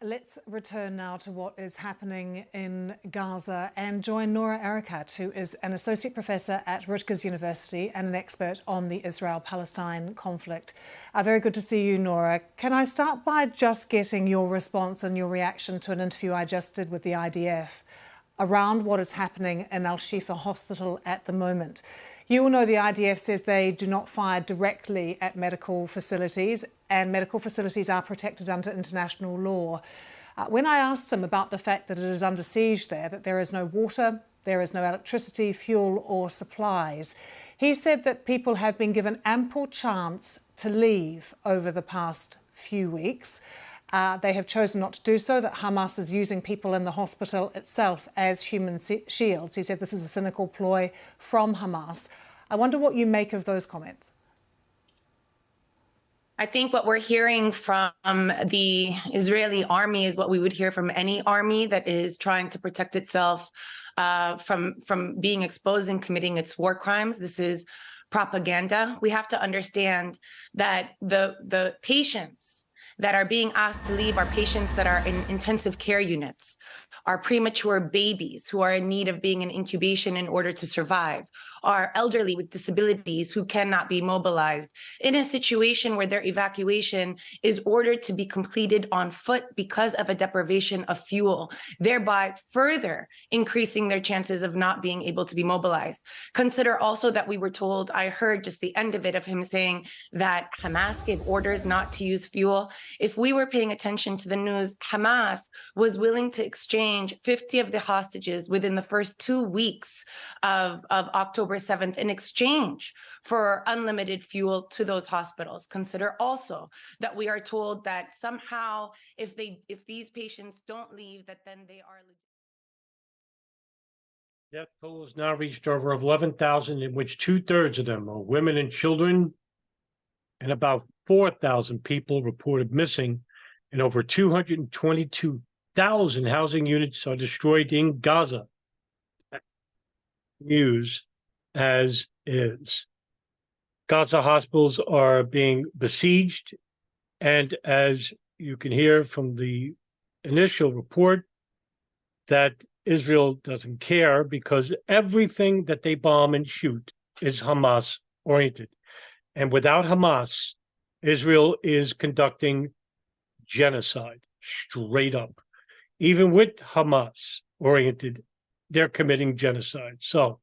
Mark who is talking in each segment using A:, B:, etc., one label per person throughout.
A: Let's return now to what is happening in Gaza and join Nora Arakat, who is an associate professor at Rutgers University and an expert on the Israel-Palestine conflict. Very good to see you, Nora. Can I start by just getting your response and your reaction to an interview I just did with the IDF around what is happening in Al-Shifa Hospital at the moment? You will know the IDF says they do not fire directly at medical facilities, and medical facilities are protected under international law. When I asked him about the fact that it is under siege there, that there is no water, there is no electricity, fuel or supplies, he said that people have been given ample chance to leave over the past few weeks. They have chosen not to do so, that Hamas is using people in the hospital itself as human shields. He said this is a cynical ploy from Hamas. I wonder what you make of those comments.
B: I think what we're hearing from the Israeli army is what we would hear from any army that is trying to protect itself from being exposed and committing its war crimes. This is propaganda. We have to understand that the patients that are being asked to leave are patients that are in intensive care units, are premature babies who are in need of being in incubation in order to survive, are elderly with disabilities who cannot be mobilized in a situation where their evacuation is ordered to be completed on foot because of a deprivation of fuel, thereby further increasing their chances of not being able to be mobilized. Consider also that we were told, I heard just the end of it, of him saying that Hamas gave orders not to use fuel. If we were paying attention to the news, Hamas was willing to exchange 50 of the hostages within the first 2 weeks of October 7th in exchange for unlimited fuel to those hospitals. Consider also that we are told that somehow if these patients don't leave, that then they are...
C: Death toll has now reached over 11,000, in which 2/3 of them are women and children, and about 4,000 people reported missing, and over 222,000 housing units are destroyed in Gaza. News as is. Gaza hospitals are being besieged, and as you can hear from the initial report, that Israel doesn't care because everything that they bomb and shoot is Hamas oriented. And without Hamas, Israel is conducting genocide straight up. Even with Hamas oriented, they're committing genocide. So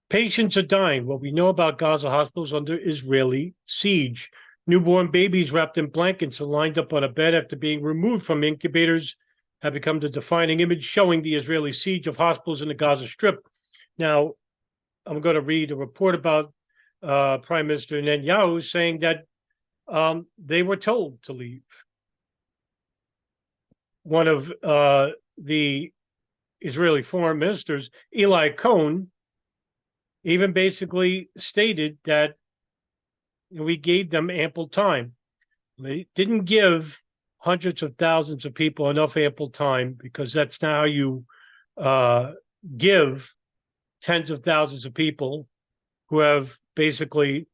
C: patients are dying. What we know about Gaza hospitals under Israeli siege. Newborn babies wrapped in blankets and lined up on a bed after being removed from incubators have become the defining image showing the Israeli siege of hospitals in the Gaza Strip. Now, I'm going to read a report about Prime Minister Netanyahu saying that they were told to leave. One of the Israeli foreign ministers, Eli Cohen, even basically stated that we gave them ample time. They didn't give hundreds of thousands of people enough ample time, because that's not how you give tens of thousands of people who have basically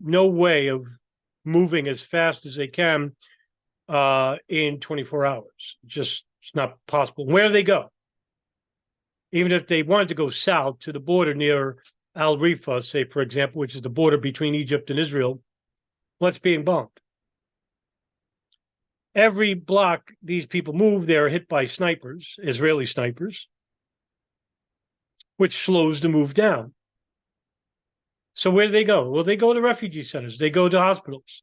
C: no way of moving as fast as they can in 24 hours. It's not possible. Where do they go? Even if they wanted to go south to the border near Al Rifa, say, for example, which is the border between Egypt and Israel, what's being bombed? Every block these people move, they're hit by snipers, Israeli snipers, which slows the move down. So where do they go? Well, they go to refugee centers. They go to hospitals.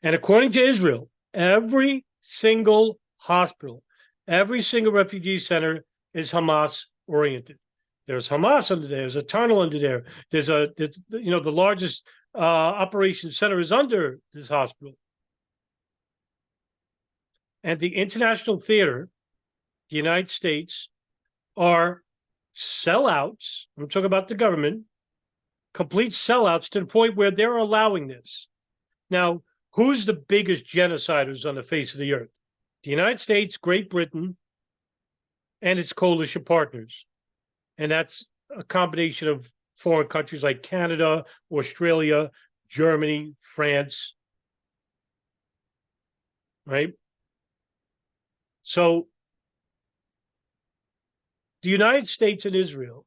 C: And according to Israel, every single hospital, every single refugee center is Hamas oriented. There's Hamas under there. There's a tunnel under there. There's the largest operations center is under this hospital. And the international theater, the United States, are sellouts. I'm talking about the government, complete sellouts to the point where they're allowing this. Now, who's the biggest genociders on the face of the earth? The United States, Great Britain, and its coalition partners. And that's a combination of foreign countries like Canada, Australia, Germany, France. right? So the United States and Israel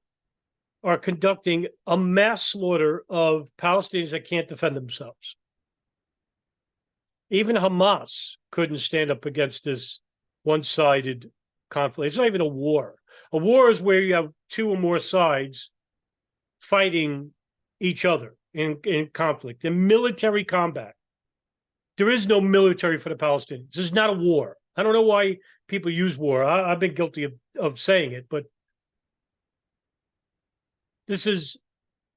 C: are conducting a mass slaughter of Palestinians that can't defend themselves. Even Hamas couldn't stand up against this one-sided conflict. It's not even a war. A war is where you have two or more sides fighting each other in conflict, in military combat. There is no military for the Palestinians. This is not a war. I don't know why people use war. I've been guilty of saying it, but this is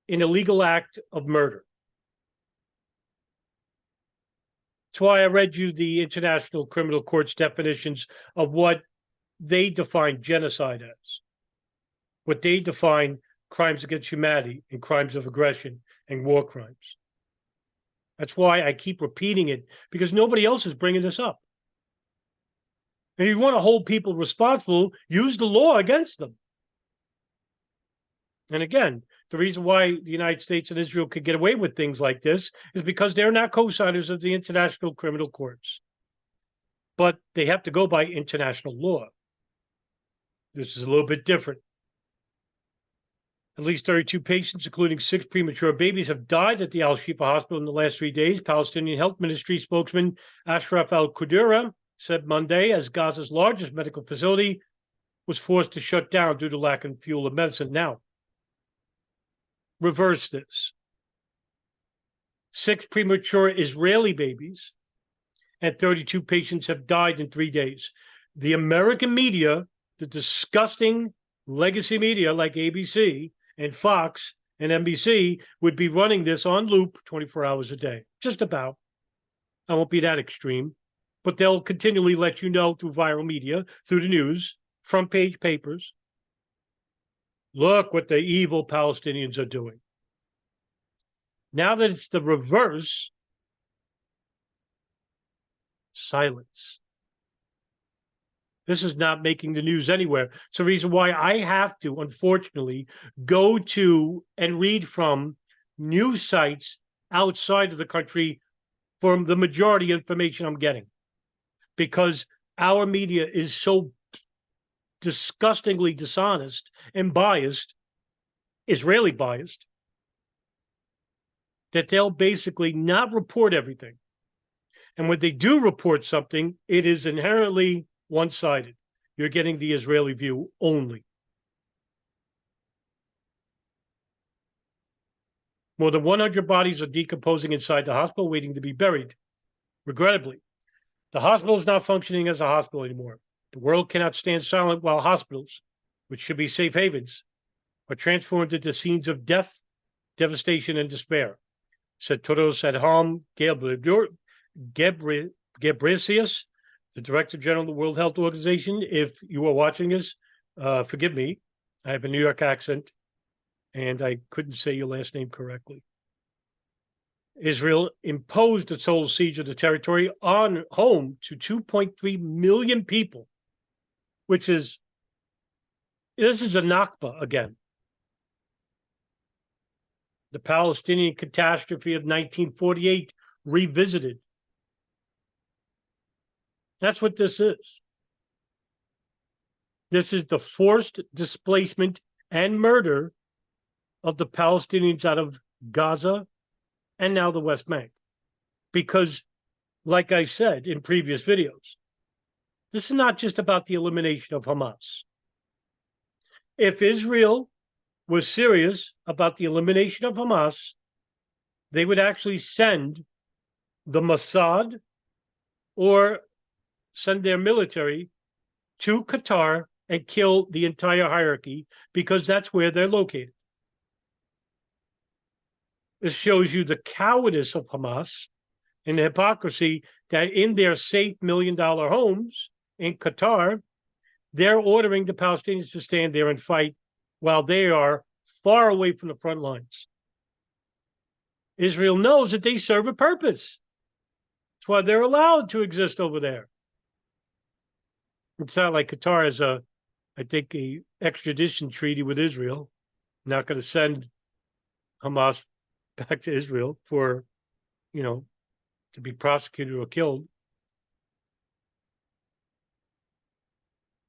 C: an illegal act of murder. That's why I read you the International Criminal Court's definitions of what they define genocide as, what they define crimes against humanity and crimes of aggression and war crimes. That's why I keep repeating it, because nobody else is bringing this up. And if you want to hold people responsible, use the law against them. And again, the reason why the United States and Israel could get away with things like this is because they're not co-signers of the international criminal courts. But they have to go by international law. This is a little bit different. At least 32 patients, including 6 premature babies, have died at the Al-Shifa hospital in the last 3 days. Palestinian Health Ministry spokesman Ashraf al-Qudura said Monday, as Gaza's largest medical facility was forced to shut down due to lack of fuel and medicine. Now, reverse this. 6 premature Israeli babies and 32 patients have died in 3 days. The American media, the disgusting legacy media like ABC and Fox and NBC, would be running this on loop 24 hours a day. Just about. I won't be that extreme, but they'll continually let you know through viral media, through the news, front page papers. Look what the evil Palestinians are doing. Now that it's the reverse, silence. This is not making the news anywhere. It's the reason why I have to, unfortunately, go to and read from news sites outside of the country for the majority information I'm getting. Because our media is so disgustingly dishonest and biased, Israeli biased, that they'll basically not report everything. And when they do report something, it is inherently one-sided. You're getting the Israeli view only. More than 100 bodies are decomposing inside the hospital, waiting to be buried. Regrettably, the hospital is not functioning as a hospital anymore. The world cannot stand silent while hospitals, which should be safe havens, are transformed into scenes of death, devastation, and despair, said Todos at Home Ghebreyesus, the Director General of the World Health Organization. If you are watching this, forgive me. I have a New York accent, and I couldn't say your last name correctly. Israel imposed a total siege of the territory on home to 2.3 million people, which is, this is a Nakba again. The Palestinian catastrophe of 1948 revisited. That's what this is. This is the forced displacement and murder of the Palestinians out of Gaza and now the West Bank. Because, like I said in previous videos, this is not just about the elimination of Hamas. If Israel was serious about the elimination of Hamas, they would actually send the Mossad or send their military to Qatar and kill the entire hierarchy, because that's where they're located. This shows you the cowardice of Hamas and the hypocrisy that in their safe $1 million homes in Qatar, they're ordering the Palestinians to stand there and fight while they are far away from the front lines. Israel knows that they serve a purpose. That's why they're allowed to exist over there. It's not like Qatar has I think, a extradition treaty with Israel. Not going to send Hamas back to Israel for, to be prosecuted or killed.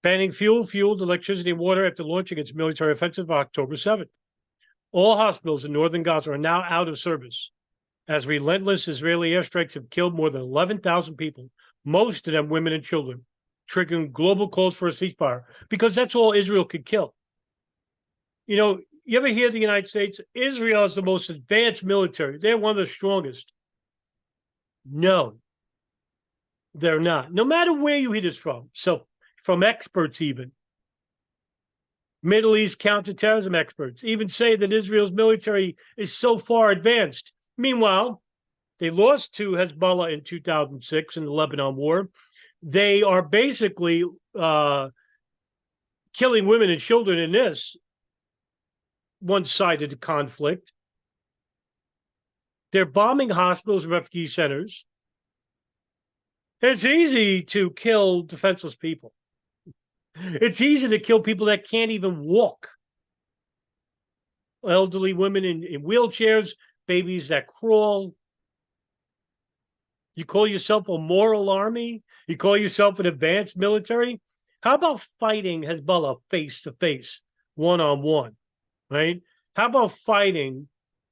C: banning fueled electricity and water after launching its military offensive on October 7th. All hospitals in northern Gaza are now out of service, as relentless Israeli airstrikes have killed more than 11,000 people, most of them women and children, triggering global calls for a ceasefire, because that's all Israel could kill. You know, you ever hear the United States, Israel is the most advanced military. They're one of the strongest. No, they're not. No matter where you hear this from. So from experts even. Middle East counterterrorism experts even say that Israel's military is so far advanced. Meanwhile, they lost to Hezbollah in 2006 in the Lebanon war. They are basically killing women and children in this one-sided conflict. They're bombing hospitals and refugee centers. It's easy to kill defenseless people. It's easy to kill people that can't even walk. Elderly women in wheelchairs, babies that crawl. You call yourself a moral army? You call yourself an advanced military? How about fighting Hezbollah face to face, one-on-one, right? How about fighting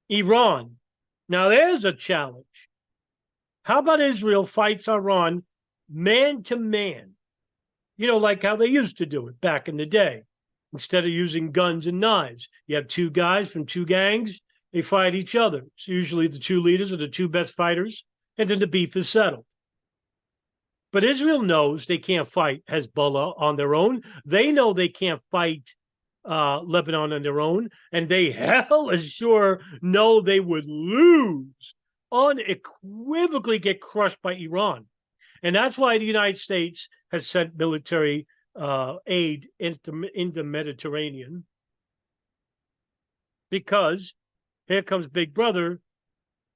C: Iran? Now there's a challenge. How about Israel fights Iran man to man? You know, like how they used to do it back in the day. Instead of using guns and knives, you have two guys from two gangs, they fight each other. It's usually the two leaders are the two best fighters, and then the beef is settled. But Israel knows they can't fight Hezbollah on their own. They know they can't fight Lebanon on their own, and they hell as sure know they would lose, unequivocally get crushed by Iran. And that's why the United States has sent military aid into the Mediterranean, because here comes Big Brother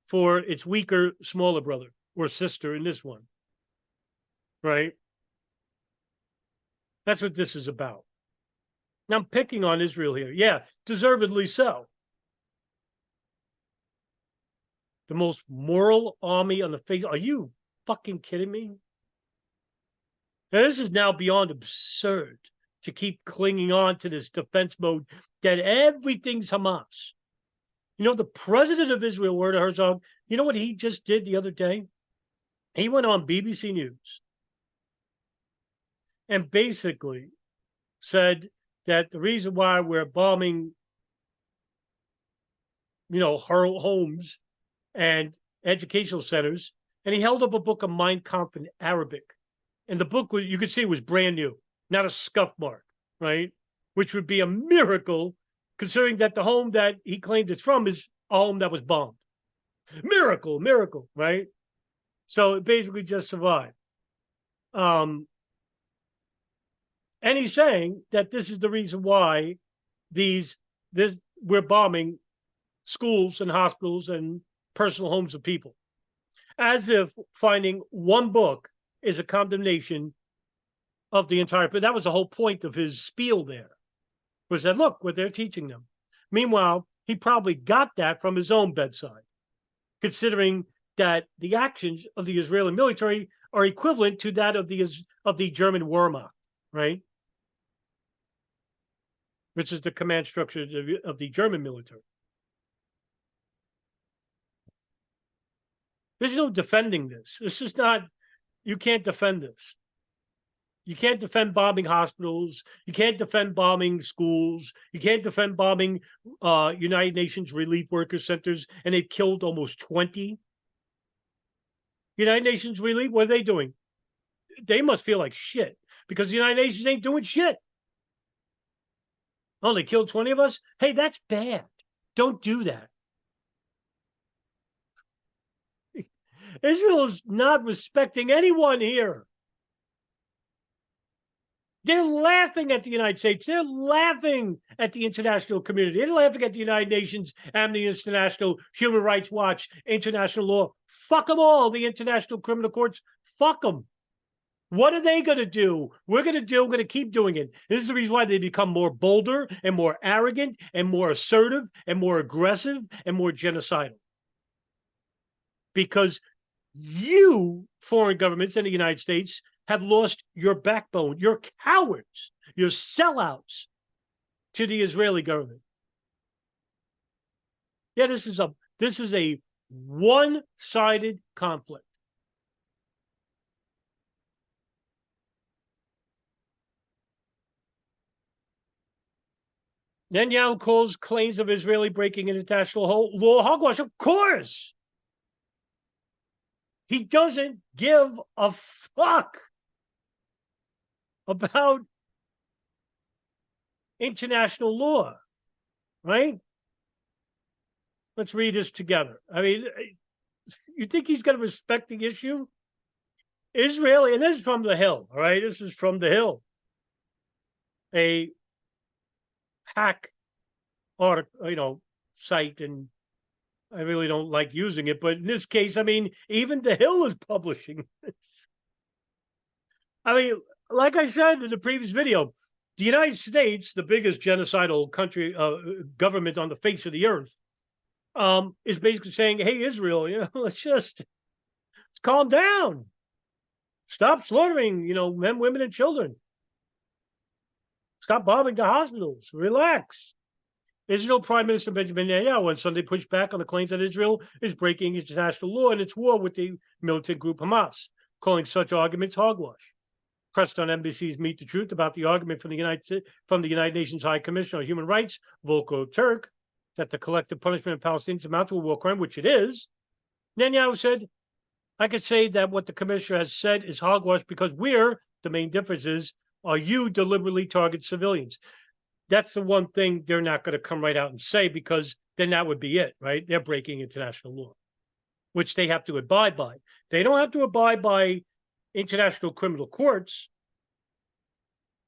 C: for its weaker, smaller brother or sister in this one, right? That's what this is about. Now, I'm picking on Israel here. Yeah, deservedly so. The most moral army on the face. Are you fucking kidding me? Now, this is now beyond absurd to keep clinging on to this defense mode that everything's Hamas. You know, the president of Israel, Werner Herzog, you know what he just did the other day? He went on BBC News and basically said that the reason why we're bombing, you know, homes and educational centers, and he held up a book of Mein Kampf in Arabic. And the book, was, you could see, it was brand new, not a scuff mark, right? Which would be a miracle, considering that the home that he claimed it's from is a home that was bombed. Miracle, miracle, right? So it basically just survived. And he's saying that this is the reason why we're bombing schools and hospitals and personal homes of people, as if finding one book is a condemnation of the entire. But that was the whole point of his spiel there, was that, look, what they're teaching them. Meanwhile, he probably got that from his own bedside, considering that the actions of the Israeli military are equivalent to that of the German Wehrmacht, right? Which is the command structure of the German military. There's no defending this. This is not, you can't defend this. You can't defend bombing hospitals. You can't defend bombing schools. You can't defend bombing United Nations relief worker centers, and they've killed almost 20. United Nations relief, what are they doing? They must feel like shit, because the United Nations ain't doing shit. Oh, they killed 20 of us? Hey, that's bad. Don't do that. Israel is not respecting anyone here. They're laughing at the United States. They're laughing at the international community. They're laughing at the United Nations, Amnesty International, Human Rights Watch, international law. Fuck them all, the international criminal courts. Fuck them. What are they going to do? We're going to keep doing it. This is the reason why they become more bolder and more arrogant and more assertive and more aggressive and more genocidal. Because you, foreign governments in the United States, have lost your backbone. You're cowards. You're sellouts to the Israeli government. Yeah, this is a one-sided conflict. Netanyahu calls claims of Israeli breaking international law hogwash. Of course. He doesn't give a fuck about international law, right? Let's read this together. I mean, you think he's going to respect the issue? Israel, and this is from the Hill, all right? This is from the Hill. A hack article, site, and I really don't like using it, but in this case, I mean, even the Hill is publishing this. I mean, like I said in the previous video, the United States, the biggest genocidal country, government on the face of the earth, is basically saying, "Hey, Israel, let's calm down, stop slaughtering, men, women, and children, stop bombing the hospitals, relax." Israel Prime Minister Benjamin Netanyahu on Sunday pushed back on the claims that Israel is breaking international law in its war with the militant group Hamas, calling such arguments hogwash. Pressed on NBC's Meet the Truth about the argument from the United Nations High Commissioner on Human Rights, Volker Turk, that the collective punishment of Palestinians amounts to a war crime, which it is, Netanyahu said, "I could say that what the commissioner has said is hogwash because the main difference are you deliberately target civilians." That's the one thing they're not going to come right out and say, because then that would be it, right? They're breaking international law, which they have to abide by. They don't have to abide by international criminal courts,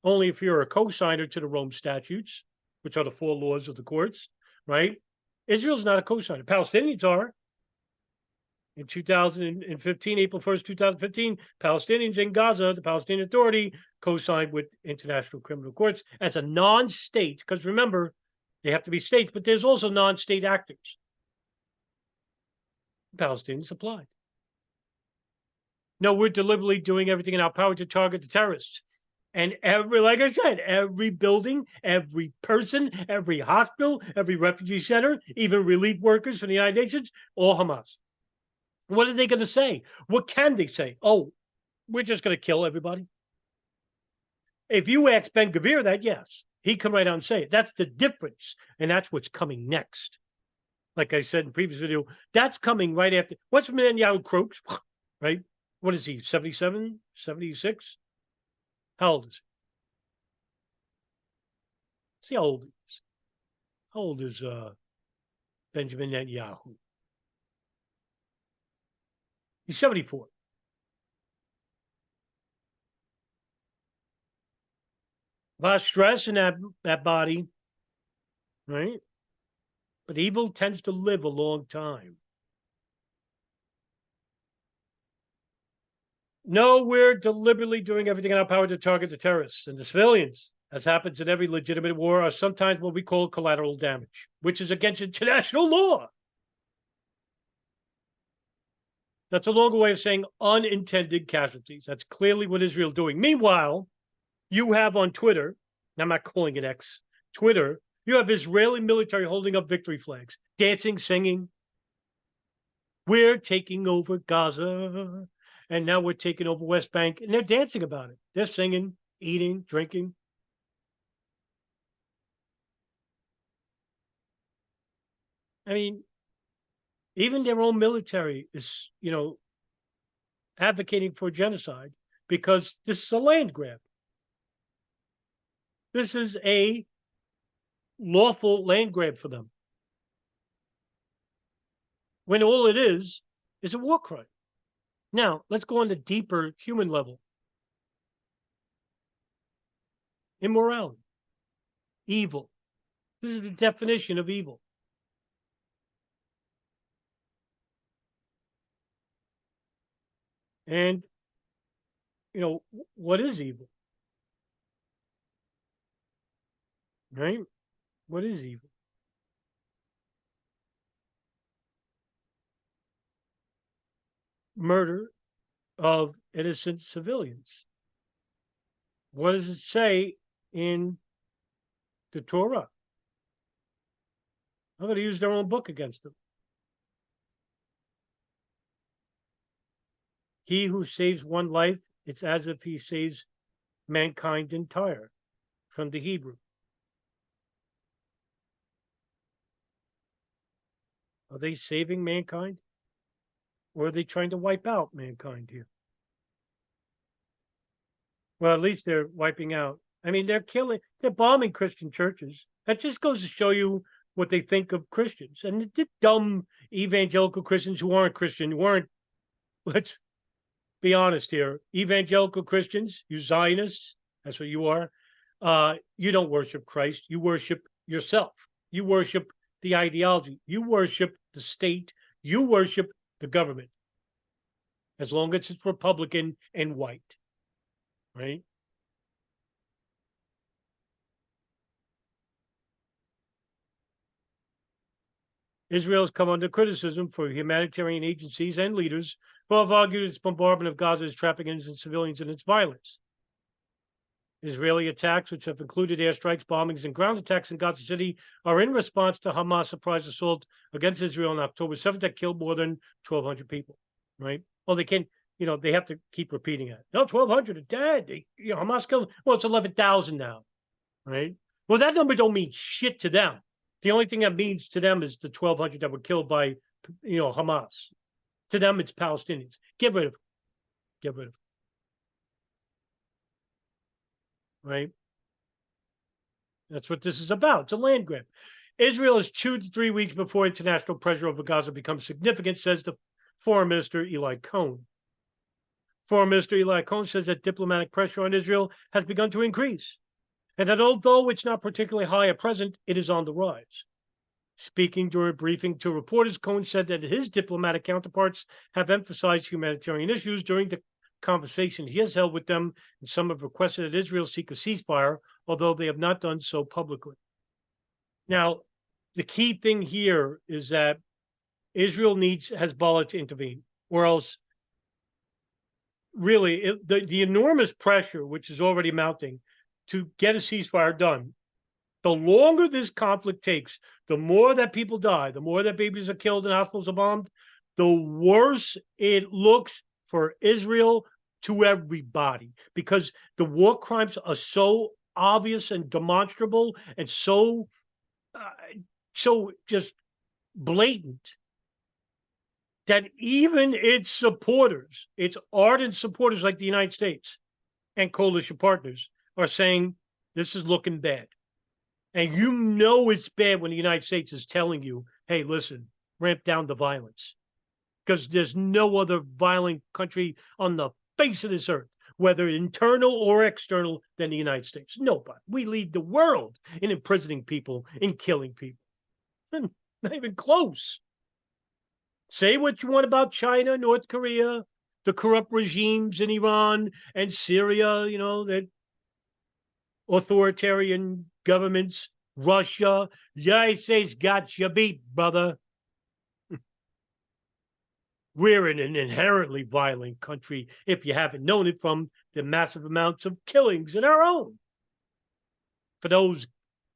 C: only if you're a co-signer to the Rome statutes, which are the 4 laws of the courts, right? Israel's not a co-signer. Palestinians are. In 2015, April 1st, 2015, Palestinians in Gaza, the Palestinian Authority, co-signed with international criminal courts as a non-state, because remember, they have to be states, but there's also non-state actors. The Palestinians applied. No, we're deliberately doing everything in our power to target the terrorists. And like I said, every building, every person, every hospital, every refugee center, even relief workers from the United Nations, all Hamas. What are they going to say? What can they say? Oh, we're just going to kill everybody. If you ask Ben-Gvir that, yes, he can right out and say it. That's the difference. And that's what's coming next. Like I said in the previous video, that's coming right after. What's Netanyahu croaks, right? What is he, 77, 76? How old is he? See how old he is. How old is Benjamin Netanyahu? He's 74. A lot of stress in that body, right? But evil tends to live a long time. No, we're deliberately doing everything in our power to target the terrorists and the civilians, as happens in every legitimate war, are sometimes what we call collateral damage, which is against international law. That's a longer way of saying unintended casualties. That's clearly what Israel's doing. Meanwhile, you have on Twitter, and I'm not calling it X, Twitter, you have Israeli military holding up victory flags, dancing, singing. We're taking over Gaza, and now we're taking over West Bank, and they're dancing about it. They're singing, eating, drinking. I mean, even their own military is, advocating for genocide because this is a land grab. This is a lawful land grab for them, when all it is a war crime. Now, let's go on the deeper human level. Immorality, evil. This is the definition of evil. And, what is evil? Right? What is evil? Murder of innocent civilians. What does it say in the Torah? I'm going to use their own book against them. He who saves one life, it's as if he saves mankind entire, from the Hebrew. Are they saving mankind? Or are they trying to wipe out mankind here? Well, at least they're wiping out. I mean, they're bombing Christian churches. That just goes to show you what they think of Christians. And the dumb evangelical Christians who aren't Christian, let's be honest here, evangelical Christians, you Zionists, that's what you are. You don't worship Christ. You worship yourself. You worship the ideology. You worship the state. You worship the government. As long as it's Republican and white, right? Israel has come under criticism for humanitarian agencies and leaders who have argued its bombardment of Gaza is trapping innocent civilians in its violence. Israeli attacks, which have included airstrikes, bombings, and ground attacks in Gaza City, are in response to Hamas' surprise assault against Israel on October 7th that killed more than 1,200 people, right? Well, they can, they have to keep repeating it. No, 1,200 are dead. Hamas killed, well, it's 11,000 now, right? Well, that number don't mean shit to them. The only thing that means to them is the 1,200 that were killed by, Hamas. To them, it's Palestinians. Get rid of them. Get rid of them. Right? That's what this is about. It's a land grab. Israel is 2 to 3 weeks before international pressure over Gaza becomes significant, says the Foreign Minister Eli Cohen. Foreign Minister Eli Cohen says that diplomatic pressure on Israel has begun to increase, and that although it's not particularly high at present, it is on the rise. Speaking during a briefing to reporters, Cohen said that his diplomatic counterparts have emphasized humanitarian issues during the conversations he has held with them, and some have requested that Israel seek a ceasefire, although they have not done so publicly. Now, the key thing here is that Israel needs Hezbollah to intervene, or else really the enormous pressure which is already mounting to get a ceasefire done, the longer this conflict takes, the more that people die, the more that babies are killed and hospitals are bombed, the worse it looks for Israel to everybody, because the war crimes are so obvious and demonstrable and so just blatant that even its supporters, its ardent supporters like the United States and coalition partners, are saying this is looking bad. And it's bad when the United States is telling you, hey, listen, ramp down the violence. Because there's no other violent country on the face of this earth, whether internal or external, than the United States. Nobody. We lead the world in imprisoning people, in killing people. Not even close. Say what you want about China, North Korea, the corrupt regimes in Iran and Syria, that authoritarian governments, Russia. The United States got you beat, brother. We're in an inherently violent country, if you haven't known it from the massive amounts of killings in our own. For those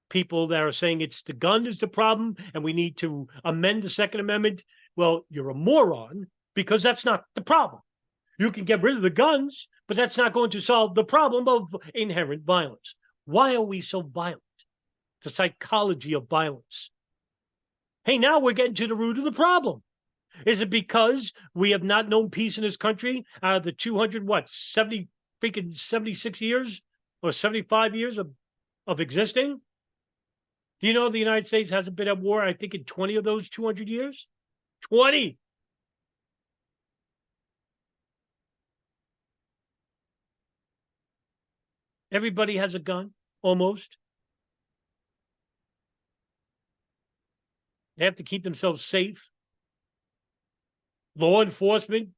C: people that are saying it's the gun is the problem and we need to amend the Second Amendment, well, you're a moron, because that's not the problem. You can get rid of the guns, but that's not going to solve the problem of inherent violence. Why are we so violent? The psychology of violence. Hey, now we're getting to the root of the problem. Is it because we have not known peace in this country out of the 76 years or 75 years of existing? Do you know the United States hasn't been at war, I think, in 20 of those 200 years? 20! Everybody has a gun, almost. They have to keep themselves safe. Law enforcement,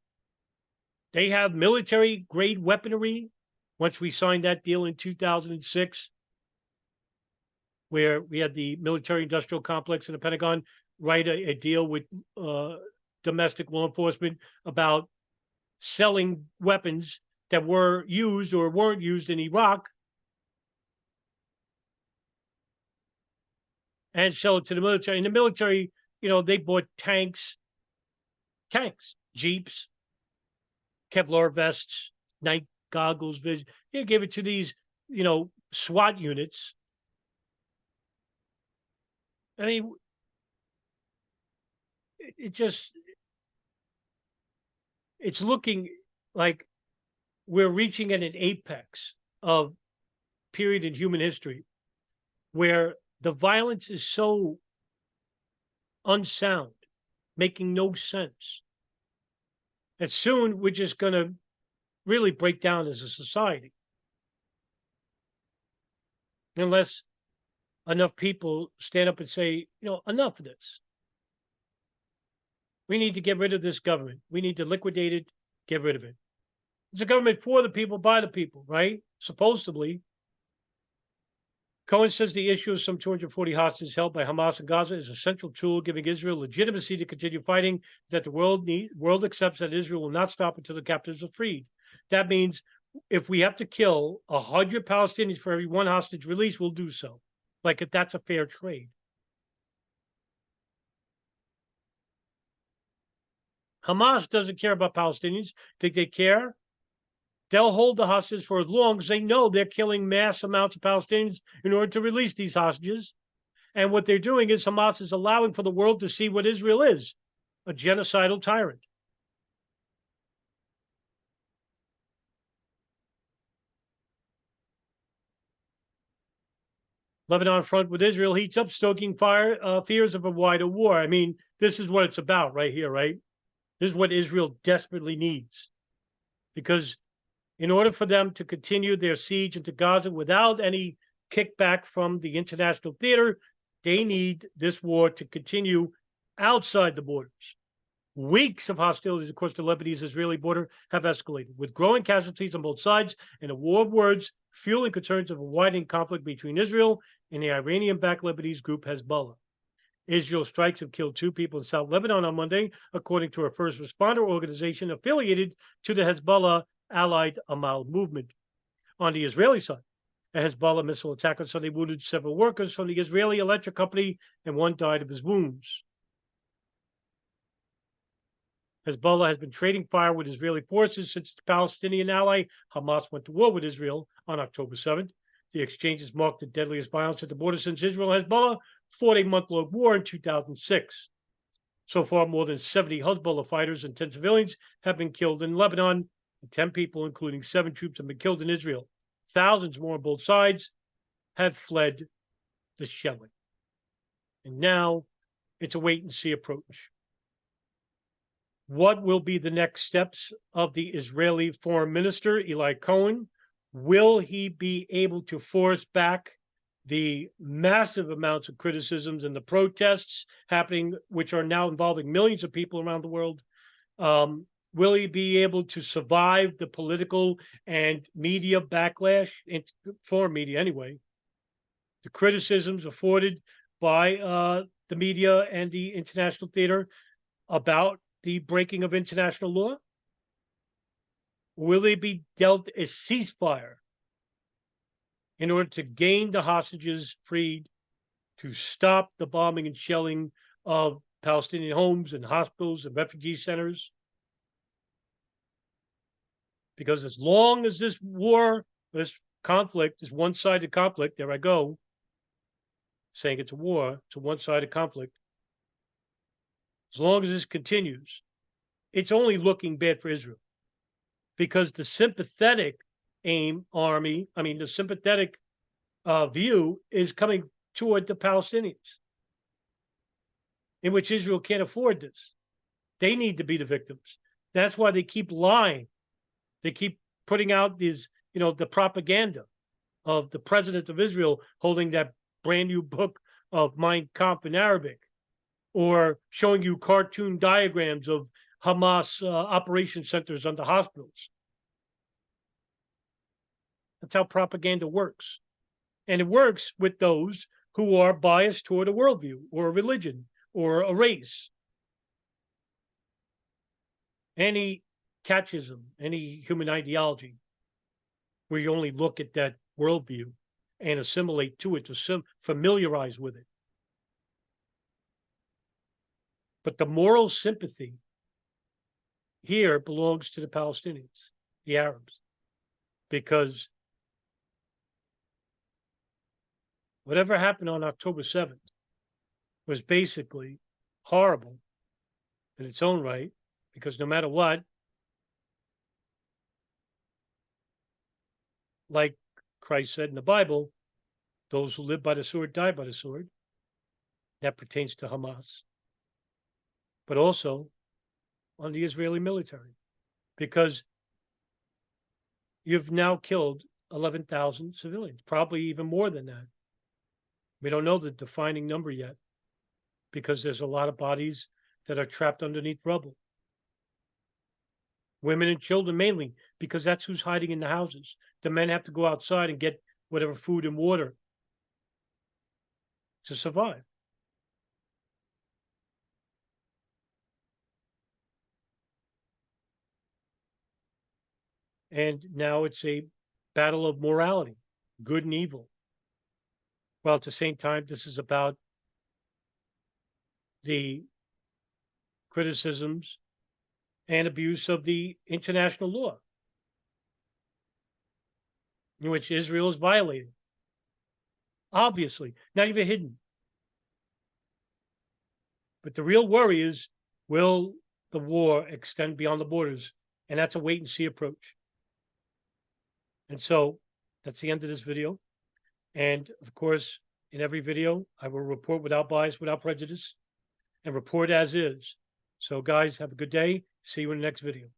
C: they have military-grade weaponry. Once we signed that deal in 2006, where we had the military-industrial complex in the Pentagon write a deal with domestic law enforcement about selling weapons that were used or weren't used in Iraq and sell it to the military. And the military, they bought tanks, Jeeps, Kevlar vests, night goggles, vision. They gave it to these, SWAT units. I mean, it's looking like we're reaching at an apex of period in human history where the violence is so unsound, making no sense. And soon we're just going to really break down as a society. Unless enough people stand up and say, enough of this. We need to get rid of this government. We need to liquidate it, get rid of it. It's a government for the people, by the people, right? Supposedly. Cohen says the issue of some 240 hostages held by Hamas in Gaza is a central tool giving Israel legitimacy to continue fighting, that the world accepts that Israel will not stop until the captives are freed. That means if we have to kill 100 Palestinians for every one hostage release, we'll do so. Like if that's a fair trade. Hamas doesn't care about Palestinians. Think they care? They'll hold the hostages for as long as they know they're killing mass amounts of Palestinians in order to release these hostages. And what they're doing is Hamas is allowing for the world to see what Israel is, a genocidal tyrant. Lebanon front with Israel heats up, stoking fears of a wider war. I mean, this is what it's about right here, right? This is what Israel desperately needs. Because in order for them to continue their siege into Gaza without any kickback from the international theater, they need this war to continue outside the borders. Weeks of hostilities across the Lebanese-Israeli border have escalated, with growing casualties on both sides and a war of words fueling concerns of a widening conflict between Israel and the Iranian-backed Lebanese group Hezbollah. Israel strikes have killed 2 people in South Lebanon on Monday, according to a first responder organization affiliated to the Hezbollah allied Amal movement. On the Israeli side, a Hezbollah missile attack on Sunday wounded several workers from the Israeli electric company, and one died of his wounds. Hezbollah has been trading fire with Israeli forces since the Palestinian ally Hamas went to war with Israel on October 7th. The exchanges marked the deadliest violence at the border since Israel and Hezbollah fought a month-long war in 2006. So far, more than 70 Hezbollah fighters and 10 civilians have been killed in Lebanon, and 10 people, including 7 troops, have been killed in Israel. Thousands more on both sides have fled the shelling. And now it's a wait-and-see approach. What will be the next steps of the Israeli foreign minister, Eli Cohen? Will he be able to force back the massive amounts of criticisms and the protests happening, which are now involving millions of people around the world? Will he be able to survive the political and media backlash, foreign media anyway, the criticisms afforded by the media and the international theater about the breaking of international law? Will they be dealt a ceasefire in order to gain the hostages freed, to stop the bombing and shelling of Palestinian homes and hospitals and refugee centers? Because as long as this war, this conflict, this one-sided conflict, there I go, saying it's a war, it's a one-sided conflict, as long as this continues, it's only looking bad for Israel. Because the sympathetic the sympathetic view is coming toward the Palestinians, in which Israel can't afford this. They need to be the victims. That's why they keep lying. They keep putting out these, the propaganda of the president of Israel holding that brand new book of Mein Kampf in Arabic, or showing you cartoon diagrams of Hamas operation centers under hospitals. That's how propaganda works. And it works with those who are biased toward a worldview or a religion or a race. Any catchism, any human ideology, where you only look at that worldview and assimilate to it, to familiarize with it. But the moral sympathy here belongs to the Palestinians, the Arabs, because whatever happened on October 7th was basically horrible in its own right, because no matter what, like Christ said in the Bible, those who live by the sword die by the sword. That pertains to Hamas, but also on the Israeli military, because you've now killed 11,000 civilians, probably even more than that. We don't know the defining number yet, because there's a lot of bodies that are trapped underneath rubble. Women and children mainly, because that's who's hiding in the houses. The men have to go outside and get whatever food and water to survive. And now it's a battle of morality, good and evil. While at the same time, this is about the criticisms and abuse of the international law, in which Israel is violating. Obviously, not even hidden. But the real worry is, will the war extend beyond the borders? And that's a wait and see approach. And so that's the end of this video. And of course, in every video, I will report without bias, without prejudice, and report as is. So guys, have a good day. See you in the next video.